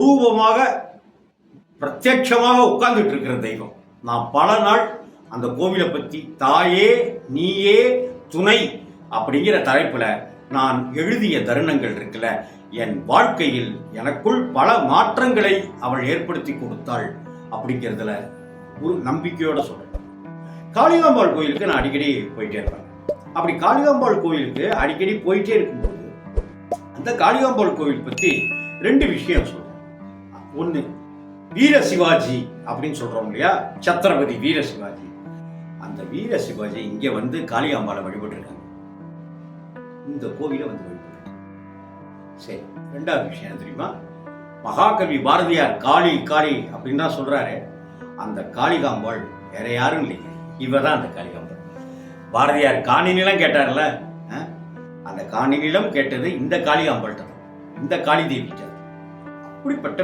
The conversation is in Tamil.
ரூபமாக பிரத்யட்சமாக உட்கார்ந்துட்டு இருக்கிற தெய்வம். நான் பல நாள் அந்த கோவிலை பற்றி தாயே நீயே துணை அப்படிங்கிற தலைப்பில் நான் எழுதிய தருணங்கள் இருக்குல்ல, என் வாழ்க்கையில் எனக்குள் பல மாற்றங்களை அவள் ஏற்படுத்தி கொடுத்தாள் அப்படிங்கிறதுல ஒரு நம்பிக்கையோட சொல்றேன். காளிகாம்பாள் கோயிலுக்கு நான் அடிக்கடி போயிட்டே இருப்பேன். அப்படி காளிகாம்பாள் கோயிலுக்கு அடிக்கடி போயிட்டே இருக்கும்போது அந்த காளிகாம்பாள் கோவில் பற்றி ரெண்டு விஷயம் சொல்றேன். ஒன்று, வீர சிவாஜி அப்படின்னு சொல்றோம் இல்லையா, சத்ரபதி வீர சிவாஜி. அந்த வீர சிவாஜி இங்க வந்து காளிகாம்பாளை வழிபட்டு இருக்காங்க, இந்த கோவிலை வந்து வழிபட்டு. சரி, ரெண்டாவது விஷயம் தெரியுமா, மகாகவி பாரதியார் காளி காளி அப்படின்னு தான் சொல்றாரு. அந்த காளிகாம்பாள் வேற யாரும் இல்லைங்க, இவதான் அந்த காளிகாம்பாள். பாரதியார் காணி நிலம் கேட்டார்ல, அந்த காணி நிலம் கேட்டது இந்த காளிகாம்பாள்கிட்ட, இந்த காளி தேவிட்ட. அப்படிப்பட்ட